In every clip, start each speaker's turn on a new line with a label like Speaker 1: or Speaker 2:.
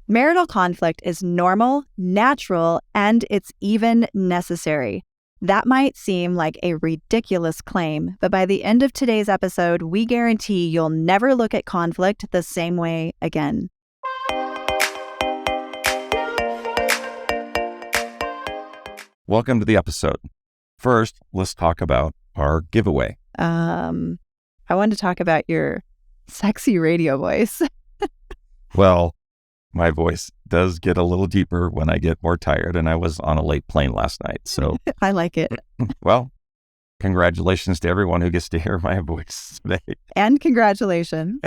Speaker 1: Marital conflict is normal, natural, and it's even necessary. That might seem like a ridiculous claim, but by the end of today's episode, we guarantee you'll never look at conflict the same way again.
Speaker 2: Welcome to the episode. First, let's talk about our giveaway.
Speaker 1: I wanted to talk about your sexy radio voice.
Speaker 2: Well, my voice does get a little deeper when I get more tired, and I was on a late plane last night. So
Speaker 1: I like it.
Speaker 2: Well, congratulations to everyone who gets to hear my voice today.
Speaker 1: And congratulations.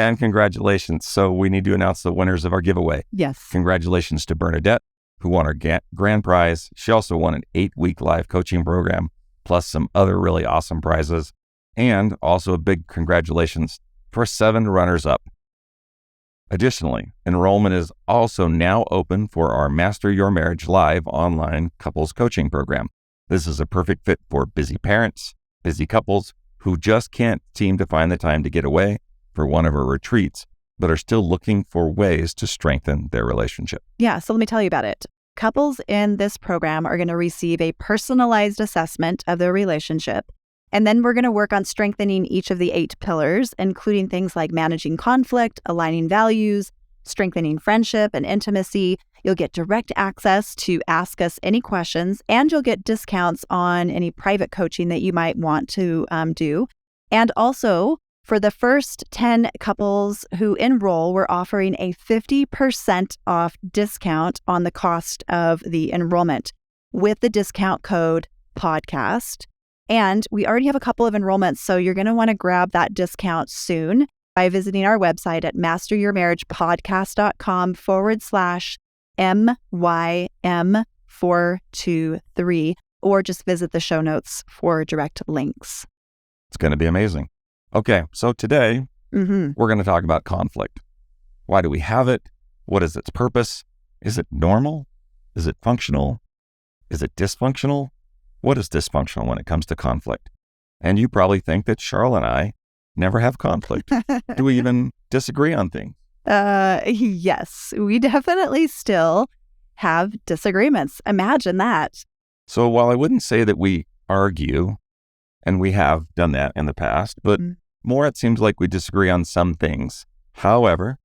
Speaker 2: So we need to announce the winners of our giveaway.
Speaker 1: Yes.
Speaker 2: Congratulations to Bernadette, who won our grand prize. She also won an 8-week live coaching program, plus some other really awesome prizes. And also a big congratulations for 7 runners-up. Additionally, enrollment is also now open for our Master Your Marriage live online couples coaching program. This is a perfect fit for busy parents, busy couples who just can't seem to find the time to get away for one of our retreats, but are still looking for ways to strengthen their relationship.
Speaker 1: Yeah, so let me tell you about it. Couples in this program are going to receive a personalized assessment of their relationship. And then we're going to work on strengthening each of the 8 pillars, including things like managing conflict, aligning values, strengthening friendship and intimacy. You'll get direct access to ask us any questions, and you'll get discounts on any private coaching that you might want to do. And also, for the first 10 couples who enroll, we're offering a 50% off discount on the cost of the enrollment with the discount code podcast. And we already have a couple of enrollments, so you're going to want to grab that discount soon by visiting our website at masteryourmarriagepodcast.com/MYM423, or just visit the show notes for direct links.
Speaker 2: It's going to be amazing. Okay, so today we're going to talk about conflict. Why do we have it? What is its purpose? Is it normal? Is it functional? Is it dysfunctional? What is dysfunctional when it comes to conflict? And you probably think that Sharla and I never have conflict. Do we even disagree on things?
Speaker 1: Yes, we definitely still have disagreements. Imagine that.
Speaker 2: So while I wouldn't say that we argue, and we have done that in the past, but more it seems like we disagree on some things. However,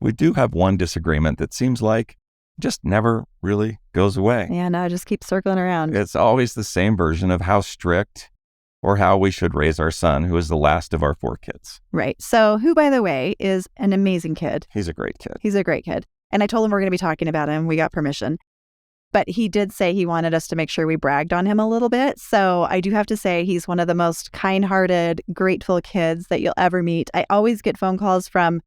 Speaker 2: we do have one disagreement that seems like just never really goes away.
Speaker 1: Yeah, no, just keep circling around.
Speaker 2: It's always the same version of how strict or how we should raise our son, who is the last of our 4 kids.
Speaker 1: Right. So who, by the way, is an amazing kid.
Speaker 2: He's a great kid.
Speaker 1: He's a great kid. And I told him we're going to be talking about him. We got permission. But he did say he wanted us to make sure we bragged on him a little bit. So I do have to say he's one of the most kind-hearted, grateful kids that you'll ever meet. I always get phone calls from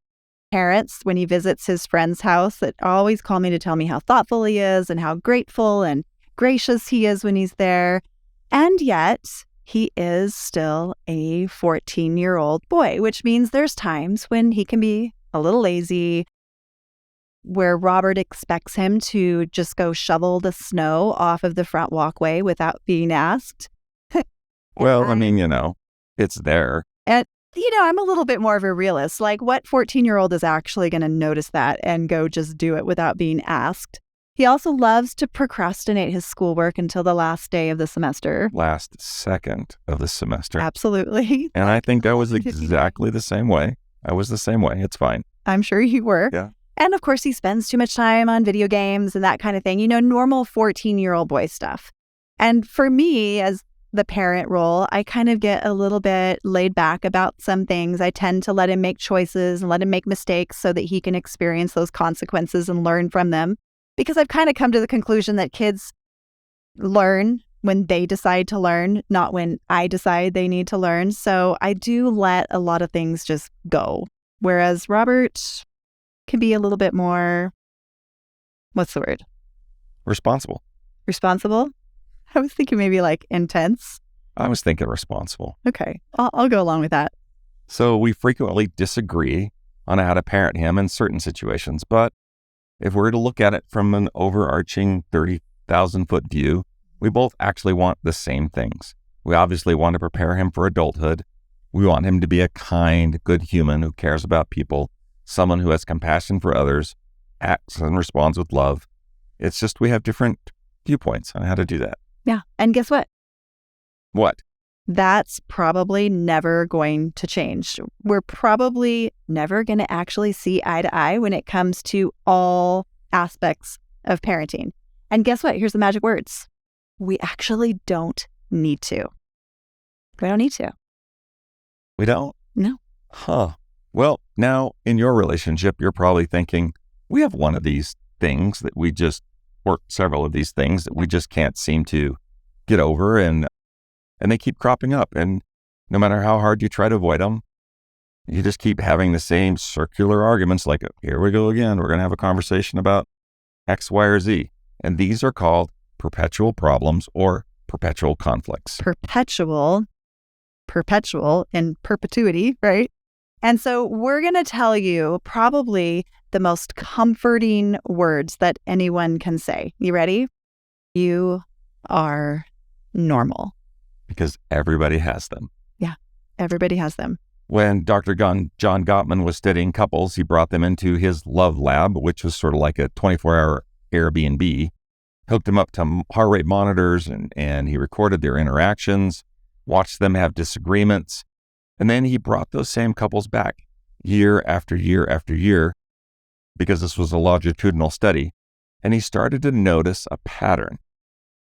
Speaker 1: parents when he visits his friend's house that always call me to tell me how thoughtful he is and how grateful and gracious he is when he's there. And yet he is still a 14-year-old boy, which means there's times when he can be a little lazy, where Robert expects him to just go shovel the snow off of the front walkway without being asked.
Speaker 2: Well, I mean, it's there.
Speaker 1: And I'm a little bit more of a realist. Like, what 14-year-old is actually going to notice that and go just do it without being asked? He also loves to procrastinate his schoolwork until the last day of the semester.
Speaker 2: Last second of the semester.
Speaker 1: Absolutely.
Speaker 2: And I think I was exactly the same way. I was the same way. It's fine.
Speaker 1: I'm sure you were.
Speaker 2: Yeah.
Speaker 1: And of course, he spends too much time on video games and that kind of thing. Normal 14-year-old boy stuff. And for me, as the parent role, I kind of get a little bit laid back about some things. I tend to let him make choices and let him make mistakes so that he can experience those consequences and learn from them. Because I've kind of come to the conclusion that kids learn when they decide to learn, not when I decide they need to learn. So I do let a lot of things just go. Whereas Robert can be a little bit more, what's the word?
Speaker 2: Responsible.
Speaker 1: Responsible? I was thinking maybe like intense.
Speaker 2: I was thinking responsible.
Speaker 1: Okay, I'll go along with that.
Speaker 2: So we frequently disagree on how to parent him in certain situations, but if we're to look at it from an overarching 30,000-foot view, we both actually want the same things. We obviously want to prepare him for adulthood. We want him to be a kind, good human who cares about people, someone who has compassion for others, acts and responds with love. It's just we have different viewpoints on how to do that.
Speaker 1: Yeah. And guess what?
Speaker 2: What?
Speaker 1: That's probably never going to change. We're probably never going to actually see eye to eye when it comes to all aspects of parenting. And guess what? Here's the magic words. We actually don't need to. We don't need to.
Speaker 2: We don't?
Speaker 1: No.
Speaker 2: Huh. Well, now in your relationship, you're probably thinking, we have one of these things that we just, or several of these things that we just can't seem to get over, and they keep cropping up. And no matter how hard you try to avoid them, you just keep having the same circular arguments like, here we go again. We're going to have a conversation about X, Y, or Z. And these are called perpetual problems or perpetual conflicts.
Speaker 1: Perpetual in perpetuity, right? And so we're going to tell you probably the most comforting words that anyone can say. You ready? You are normal.
Speaker 2: Because everybody has them.
Speaker 1: Yeah, everybody has them.
Speaker 2: When Dr. John Gottman was studying couples, he brought them into his love lab, which was sort of like a 24-hour Airbnb, hooked them up to heart rate monitors, and he recorded their interactions, watched them have disagreements, and then he brought those same couples back year after year after year, because this was a longitudinal study, and he started to notice a pattern.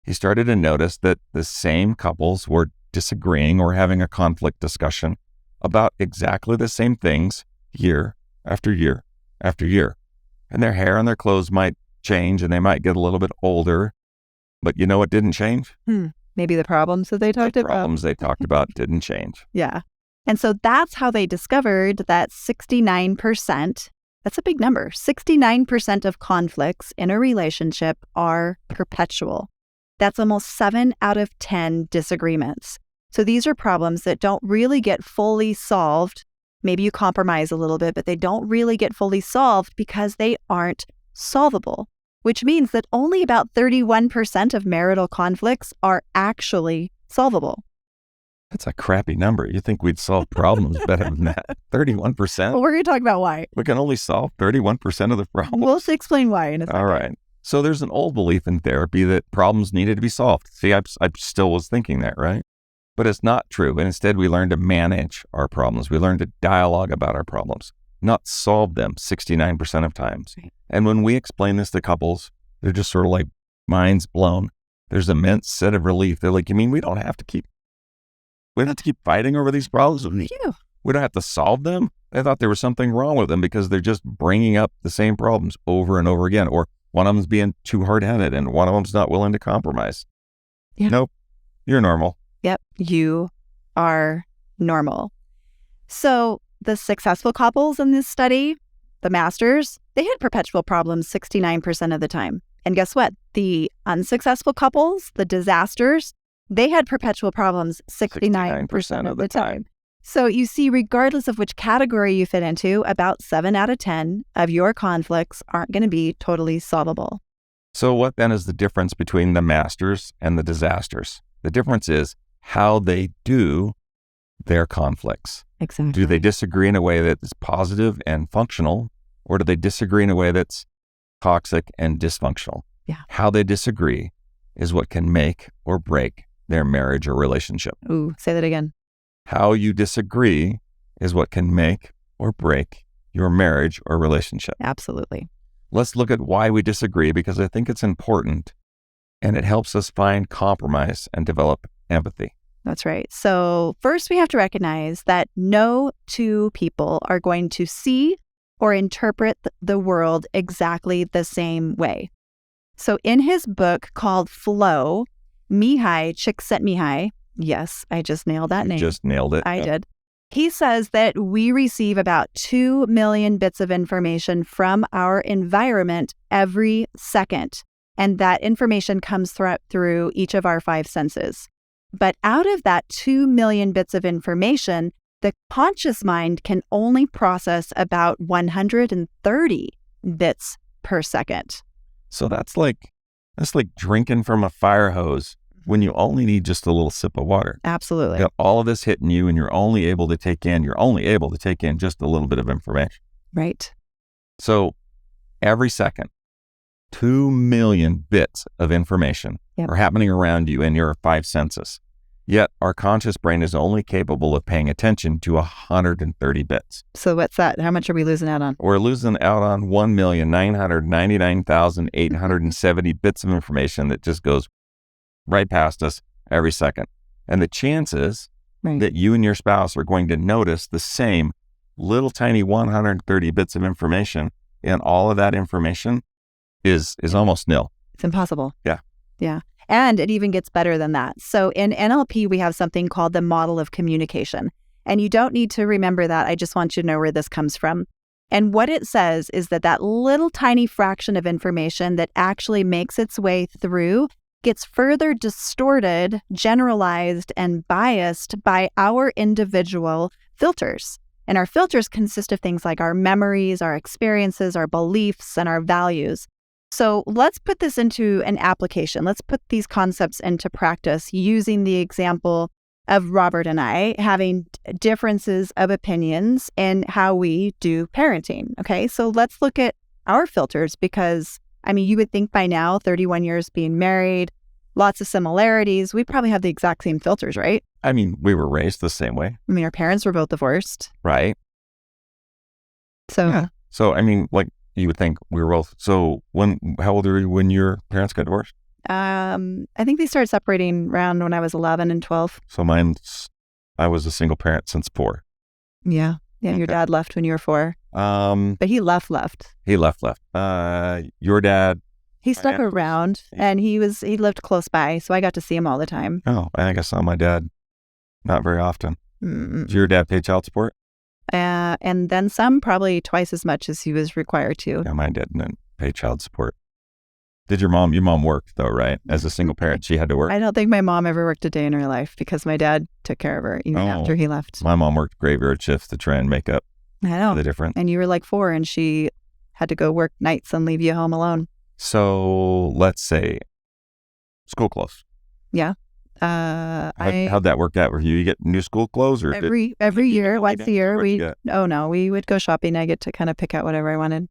Speaker 2: He started to notice that the same couples were disagreeing or having a conflict discussion about exactly the same things year after year after year. And their hair and their clothes might change and they might get a little bit older, but you know what didn't change?
Speaker 1: Maybe the problems that they talked about.
Speaker 2: The problems they talked about didn't change.
Speaker 1: Yeah. And so that's how they discovered that 69%, that's a big number, 69% of conflicts in a relationship are perpetual. That's almost 7 out of 10 disagreements. So these are problems that don't really get fully solved. Maybe you compromise a little bit, but they don't really get fully solved because they aren't solvable, which means that only about 31% of marital conflicts are actually solvable.
Speaker 2: That's a crappy number. You think we'd solve problems better than that? 31%?
Speaker 1: Well, we're going to talk about why.
Speaker 2: We can only solve 31% of the problems?
Speaker 1: We'll explain why in a second.
Speaker 2: All right. So there's an old belief in therapy that problems needed to be solved. See, I still was thinking that, right? But it's not true. And instead, we learn to manage our problems. We learn to dialogue about our problems, not solve them 69% of times.
Speaker 1: Right.
Speaker 2: And when we explain this to couples, they're just sort of like minds blown. There's an immense sense of relief. They're like, you mean we don't have to keep fighting over these problems? We don't have to solve them? They thought there was something wrong with them because they're just bringing up the same problems over and over again. Or one of them's being too hard-headed and one of them's not willing to compromise.
Speaker 1: Yeah.
Speaker 2: Nope, you're normal.
Speaker 1: Yep, you are normal. So the successful couples in this study, the masters, they had perpetual problems 69% of the time. And guess what? The unsuccessful couples, the disasters, they had perpetual problems 69% of the time. So you see, regardless of which category you fit into, about 7 out of 10 of your conflicts aren't going to be totally solvable.
Speaker 2: So what then is the difference between the masters and the disasters? The difference is how they do their conflicts.
Speaker 1: Exactly.
Speaker 2: Do they disagree in a way that is positive and functional, or do they disagree in a way that's toxic and dysfunctional?
Speaker 1: Yeah.
Speaker 2: How they disagree is what can make or break their marriage or relationship.
Speaker 1: Ooh, say that again.
Speaker 2: How you disagree is what can make or break your marriage or relationship.
Speaker 1: Absolutely.
Speaker 2: Let's look at why we disagree, because I think it's important and it helps us find compromise and develop empathy.
Speaker 1: That's right. So first we have to recognize that no two people are going to see or interpret the world exactly the same way. So in his book called Flow, Mihai Csikszentmihalyi, yes, I just nailed that name.
Speaker 2: Just nailed it.
Speaker 1: I did. He says that we receive about 2 million bits of information from our environment every second, and that information comes through each of our 5 senses. But out of that 2 million bits of information, the conscious mind can only process about 130 bits per second.
Speaker 2: So that's like drinking from a fire hose when you only need just a little sip of water.
Speaker 1: Absolutely.
Speaker 2: You got all of this hitting you and you're only able to take in just a little bit of information.
Speaker 1: Right.
Speaker 2: So every second, 2 million bits of information are happening around you in your 5 senses. Yet our conscious brain is only capable of paying attention to 130 bits.
Speaker 1: So what's that? How much are we losing out on?
Speaker 2: We're losing out on 1,999,870 bits of information that just goes right past us every second. And the chances that you and your spouse are going to notice the same little tiny 130 bits of information in all of that information is almost nil.
Speaker 1: It's impossible.
Speaker 2: Yeah.
Speaker 1: Yeah. And it even gets better than that. So in NLP, we have something called the model of communication. And you don't need to remember that. I just want you to know where this comes from. And what it says is that little tiny fraction of information that actually makes its way through gets further distorted, generalized, and biased by our individual filters. And our filters consist of things like our memories, our experiences, our beliefs, and our values. So let's put this into an application. Let's put these concepts into practice using the example of Robert and I having differences of opinions in how we do parenting. Okay, so let's look at our filters because, I mean, you would think by now, 31 years being married, lots of similarities. We probably have the exact same filters, right?
Speaker 2: I mean, we were raised the same way.
Speaker 1: I mean, our parents were both divorced.
Speaker 2: Right.
Speaker 1: So,
Speaker 2: yeah. So, I mean, like, you would think we were both. So how old were you when your parents got divorced?
Speaker 1: I think they started separating around when I was 11 and 12.
Speaker 2: So I was a single parent since 4.
Speaker 1: Yeah. Yeah. Okay. Your dad left when you were 4. But he left.
Speaker 2: He left. Your dad?
Speaker 1: He stuck around and he lived close by. So I got to see him all the time.
Speaker 2: Oh, I think I saw my dad not very often. Did your dad pay child support?
Speaker 1: And then some, probably twice as much as he was required to.
Speaker 2: Yeah, my dad didn't pay child support. Did your mom worked though, right? As a single parent, she had to work?
Speaker 1: I don't think my mom ever worked a day in her life because my dad took care of her even after he left.
Speaker 2: My mom worked graveyard shifts to try and make up the difference.
Speaker 1: And you were like 4 and she had to go work nights and leave you home alone.
Speaker 2: So let's say school clothes.
Speaker 1: Yeah.
Speaker 2: How'd that work out for you? You get new school clothes or
Speaker 1: every year, once a year, we would go shopping. I get to kind of pick out whatever I wanted.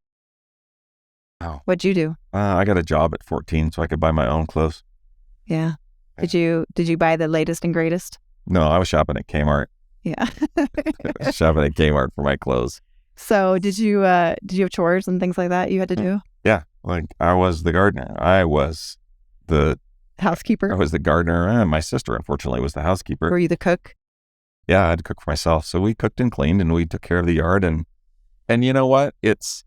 Speaker 2: Oh.
Speaker 1: What'd you do?
Speaker 2: I got a job at 14 so I could buy my own clothes.
Speaker 1: Yeah. Did you buy the latest and greatest?
Speaker 2: No, I was shopping at Kmart.
Speaker 1: Yeah.
Speaker 2: I was shopping at Kmart for my clothes.
Speaker 1: So did you have chores and things like that you had to do?
Speaker 2: Yeah. Like I was the gardener. I was the
Speaker 1: housekeeper.
Speaker 2: I was the gardener, and my sister, unfortunately, was the housekeeper.
Speaker 1: Were you the cook?
Speaker 2: Yeah, I had to cook for myself. So we cooked and cleaned, and we took care of the yard. And you know what? It's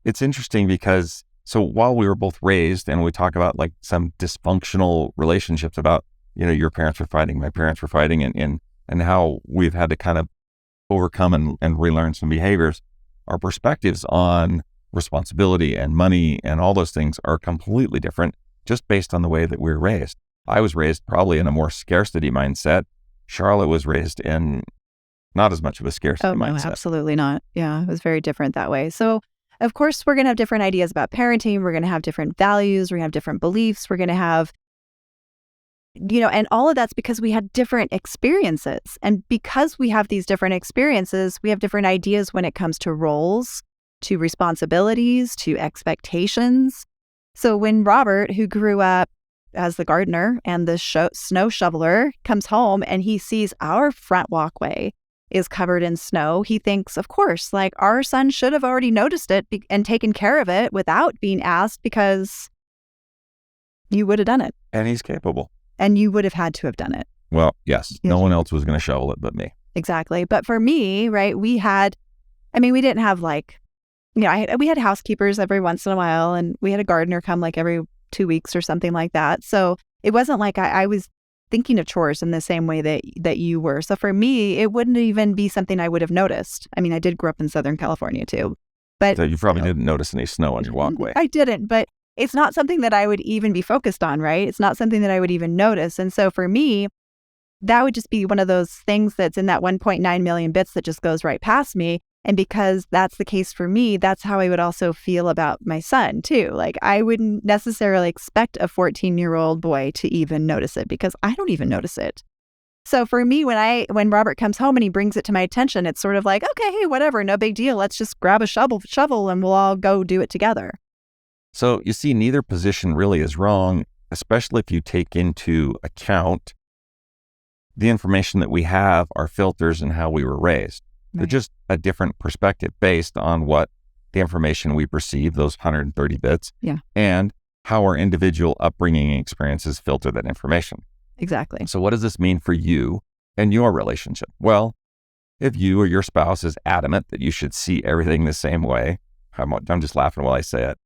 Speaker 2: interesting because so while we were both raised, and we talk about like some dysfunctional relationships about your parents were fighting, my parents were fighting, and how we've had to kind of overcome and relearn some behaviors. Our perspectives on responsibility and money and all those things are completely different just based on the way that we were raised. I was raised probably in a more scarcity mindset. Charlotte was raised in not as much of a scarcity mindset.
Speaker 1: No, absolutely not. Yeah, it was very different that way. So, of course, we're going to have different ideas about parenting. We're going to have different values. We're going to have different beliefs. We're going to have, and all of that's because we had different experiences. And because we have these different experiences, we have different ideas when it comes to roles, to responsibilities, to expectations. So when Robert, who grew up as the gardener and the snow shoveler, comes home and he sees our front walkway is covered in snow, he thinks, of course, like our son should have already noticed it and taken care of it without being asked because you would have done it.
Speaker 2: And he's capable.
Speaker 1: And you would have had to have done it.
Speaker 2: Well, yes. No one else was going to shovel it but me.
Speaker 1: Exactly. But for me, right, we didn't have like, we had housekeepers every once in a while, and we had a gardener come like every 2 weeks or something like that. So it wasn't like I was thinking of chores in the same way that you were. So for me, it wouldn't even be something I would have noticed. I mean, I did grow up in Southern California too. But
Speaker 2: so you probably didn't notice any snow on your walkway.
Speaker 1: I didn't, but it's not something that I would even be focused on, right? It's not something that I would even notice. And so for me, that would just be one of those things that's in that 1.9 million bits that just goes right past me. And because that's the case for me, that's how I would also feel about my son too. Like I wouldn't necessarily expect a 14-year-old boy to even notice it because I don't even notice it. So for me, when Robert comes home and he brings it to my attention, it's sort of like, okay, hey, whatever, no big deal. Let's just grab a shovel and we'll all go do it together.
Speaker 2: So you see, neither position really is wrong, especially if you take into account the information that we have, our filters, and how we were raised. They're just a different perspective based on what the information we perceive, those 130 bits, and how our individual upbringing and experiences filter that information.
Speaker 1: Exactly.
Speaker 2: So what does this mean for you and your relationship? Well, if you or your spouse is adamant that you should see everything the same way, I'm just laughing while I say it,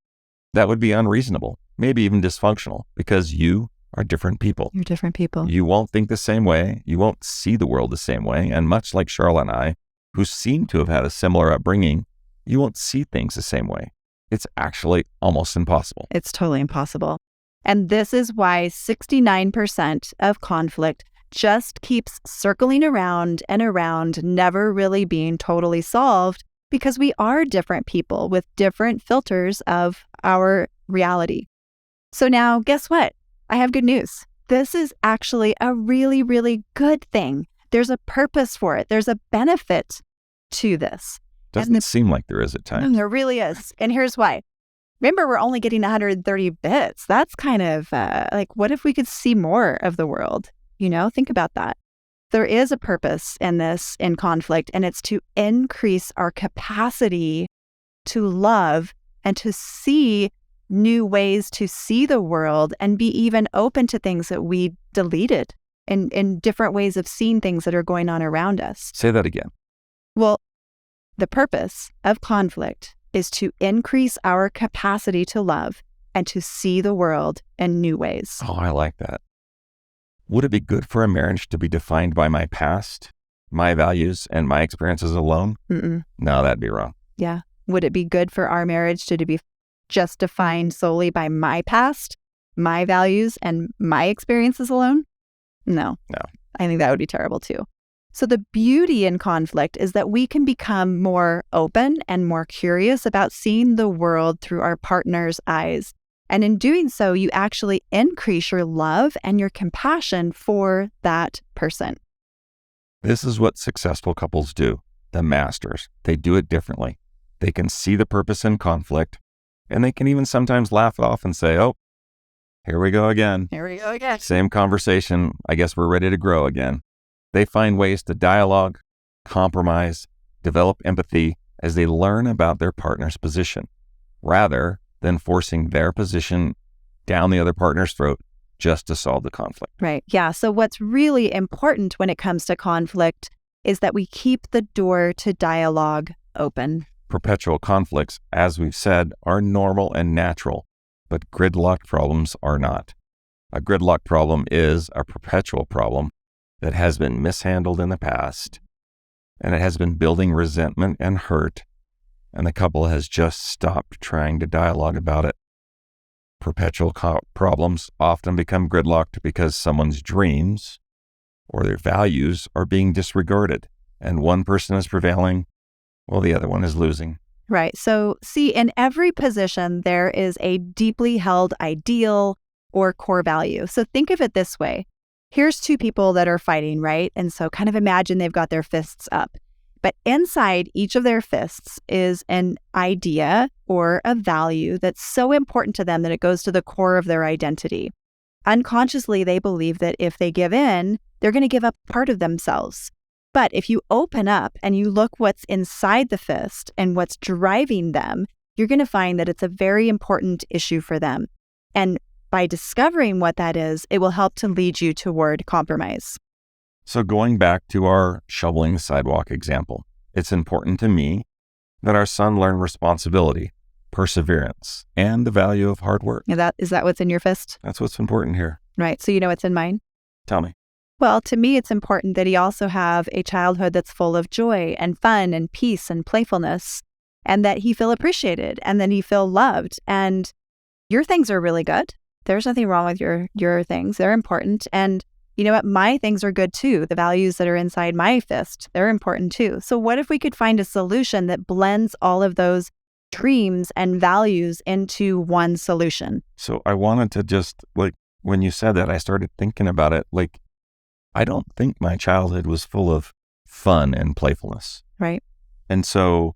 Speaker 2: that would be unreasonable, maybe even dysfunctional, because you are different people.
Speaker 1: You're different people.
Speaker 2: You won't think the same way. You won't see the world the same way. And much like Sharla and I, who seem to have had a similar upbringing, you won't see things the same way. It's actually almost impossible.
Speaker 1: It's totally impossible. And this is why 69% of conflict just keeps circling around and around, never really being totally solved, because we are different people with different filters of our reality. So now, guess what? I have good news. This is actually a really, really good thing. There's a purpose for it. There's a benefit to this.
Speaker 2: Doesn't seem like there is at times.
Speaker 1: There really is. And here's why. Remember, we're only getting 130 bits. That's kind of like, what if we could see more of the world? Think about that. There is a purpose in this, in conflict, and it's to increase our capacity to love and to see new ways to see the world and be even open to things that we deleted in different ways of seeing things that are going on around us.
Speaker 2: Say that again.
Speaker 1: Well, the purpose of conflict is to increase our capacity to love and to see the world in new ways.
Speaker 2: Oh, I like that. Would it be good for a marriage to be defined by my past, my values, and my experiences alone?
Speaker 1: Mm-mm.
Speaker 2: No, that'd be wrong.
Speaker 1: Yeah. Would it be good for our marriage to be just defined solely by my past, my values, and my experiences alone? No. I think that would be terrible too. So the beauty in conflict is that we can become more open and more curious about seeing the world through our partner's eyes. And in doing so, you actually increase your love and your compassion for that person.
Speaker 2: This is what successful couples do, the masters. They do it differently. They can see the purpose in conflict, and they can even sometimes laugh it off and say, oh, here we go again.
Speaker 1: Here we go again.
Speaker 2: Same conversation. I guess we're ready to grow again. They find ways to dialogue, compromise, develop empathy as they learn about their partner's position, rather than forcing their position down the other partner's throat just to solve the conflict.
Speaker 1: Right. Yeah. So what's really important when it comes to conflict is that we keep the door to dialogue open.
Speaker 2: Perpetual conflicts, as we've said, are normal and natural, but gridlock problems are not. A gridlock problem is a perpetual problem that has been mishandled in the past, and it has been building resentment and hurt, and the couple has just stopped trying to dialogue about it. Perpetual problems often become gridlocked because someone's dreams or their values are being disregarded, and one person is prevailing while the other one is losing.
Speaker 1: Right. So see, in every position, there is a deeply held ideal or core value. So think of it this way. Here's two people that are fighting, right? And so kind of imagine they've got their fists up. But inside each of their fists is an idea or a value that's so important to them that it goes to the core of their identity. Unconsciously, they believe that if they give in, they're going to give up part of themselves. But if you open up and you look what's inside the fist and what's driving them, you're going to find that it's a very important issue for them. And by discovering what that is, it will help to lead you toward compromise.
Speaker 2: So going back to our shoveling the sidewalk example, it's important to me that our son learn responsibility, perseverance, and the value of hard work.
Speaker 1: Is that what's in your fist?
Speaker 2: That's what's important here.
Speaker 1: Right. So you know what's in mine?
Speaker 2: Tell me.
Speaker 1: Well, to me, it's important that he also have a childhood that's full of joy and fun and peace and playfulness, and that he feel appreciated and that he feel loved. And your things are really good. There's nothing wrong with your things. They're important. And you know what? My things are good too. The values that are inside my fist, they're important too. So what if we could find a solution that blends all of those dreams and values into one solution?
Speaker 2: So I wanted to just, when you said that, I started thinking about it. I don't think my childhood was full of fun and playfulness.
Speaker 1: Right.
Speaker 2: And so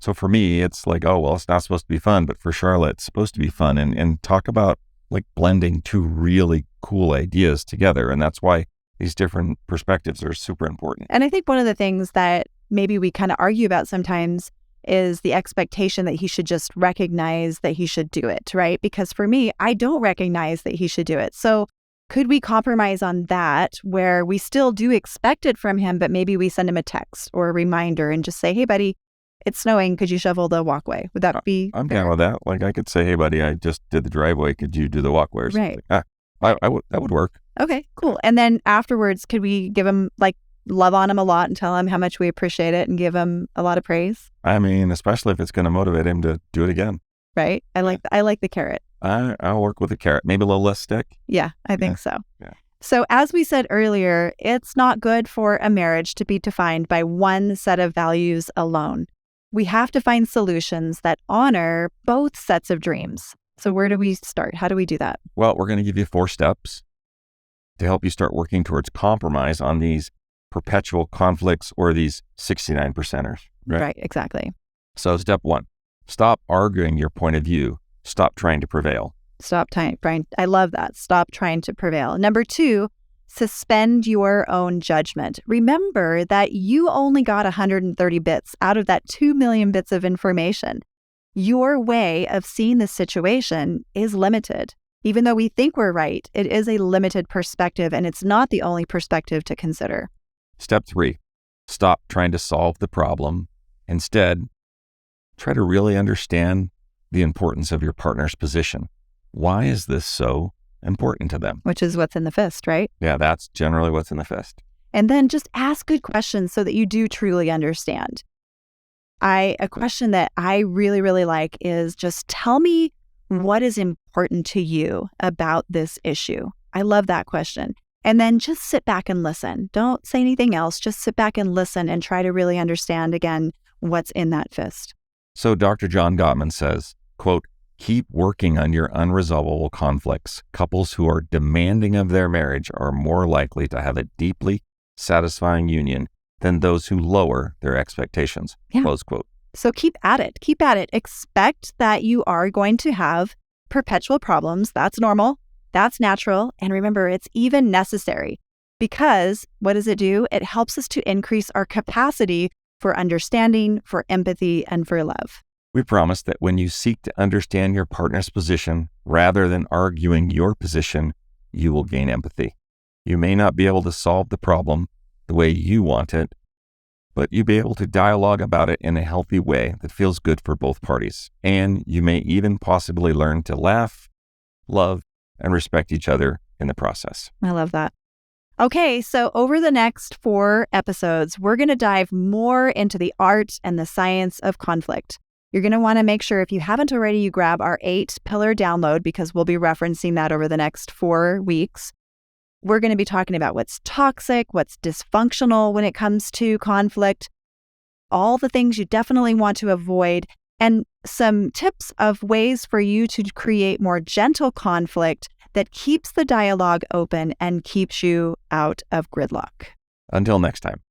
Speaker 2: So for me, it's like, oh, well, it's not supposed to be fun, but for Sharla, it's supposed to be fun, and talk about like blending two really cool ideas together. And that's why these different perspectives are super important.
Speaker 1: And I think one of the things that maybe we kind of argue about sometimes is the expectation that he should just recognize that he should do it, right? Because for me, I don't recognize that he should do it. So could we compromise on that where we still do expect it from him, but maybe we send him a text or a reminder and just say, hey, buddy, it's snowing. Could you shovel the walkway? Would that be
Speaker 2: I'm
Speaker 1: fair?
Speaker 2: down with that. Like I could say, hey, buddy, I just did the driveway. Could you do the walkway? Or something?
Speaker 1: Right.
Speaker 2: That would work.
Speaker 1: Okay, cool. And then afterwards, could we give him like love on him a lot and tell him how much we appreciate it and give him a lot of praise?
Speaker 2: I mean, especially if it's going to motivate him to do it again.
Speaker 1: Right. I like the carrot.
Speaker 2: I'll work with a carrot. Maybe a little less stick.
Speaker 1: Yeah, I think so.
Speaker 2: Yeah.
Speaker 1: So as we said earlier, it's not good for a marriage to be defined by one set of values alone. We have to find solutions that honor both sets of dreams. So where do we start? How do we do that?
Speaker 2: Well, we're going to give you 4 steps to help you start working towards compromise on these perpetual conflicts or these 69%ers.
Speaker 1: Right, exactly.
Speaker 2: So step 1, stop arguing your point of view. Stop trying to prevail.
Speaker 1: I love that. Stop trying to prevail. Number 2, suspend your own judgment. Remember that you only got 130 bits out of that 2 million bits of information. Your way of seeing the situation is limited. Even though we think we're right, it is a limited perspective, and it's not the only perspective to consider.
Speaker 2: Step 3, stop trying to solve the problem. Instead, try to really understand the importance of your partner's position. Why is this so important to them?
Speaker 1: Which is what's in the fist, right?
Speaker 2: Yeah, that's generally what's in the fist.
Speaker 1: And then just ask good questions so that you do truly understand. A question that I really, really like is just tell me what is important to you about this issue. I love that question. And then just sit back and listen. Don't say anything else. Just sit back and listen and try to really understand, again, what's in that fist.
Speaker 2: So Dr. John Gottman says, quote, keep working on your unresolvable conflicts. Couples who are demanding of their marriage are more likely to have a deeply satisfying union than those who lower their expectations.
Speaker 1: Yeah.
Speaker 2: Close quote.
Speaker 1: So keep at it. Keep at it. Expect that you are going to have perpetual problems. That's normal. That's natural. And remember, it's even necessary because what does it do? It helps us to increase our capacity for understanding, for empathy, and for love.
Speaker 2: We promise that when you seek to understand your partner's position rather than arguing your position, you will gain empathy. You may not be able to solve the problem the way you want it, but you'll be able to dialogue about it in a healthy way that feels good for both parties. And you may even possibly learn to laugh, love, and respect each other in the process.
Speaker 1: I love that. Okay, so over the next 4 episodes, we're going to dive more into the art and the science of conflict. You're going to want to make sure, if you haven't already, you grab our 8-pillar download because we'll be referencing that over the next 4 weeks. We're going to be talking about what's toxic, what's dysfunctional when it comes to conflict, all the things you definitely want to avoid, and some tips of ways for you to create more gentle conflict that keeps the dialogue open and keeps you out of gridlock.
Speaker 2: Until next time.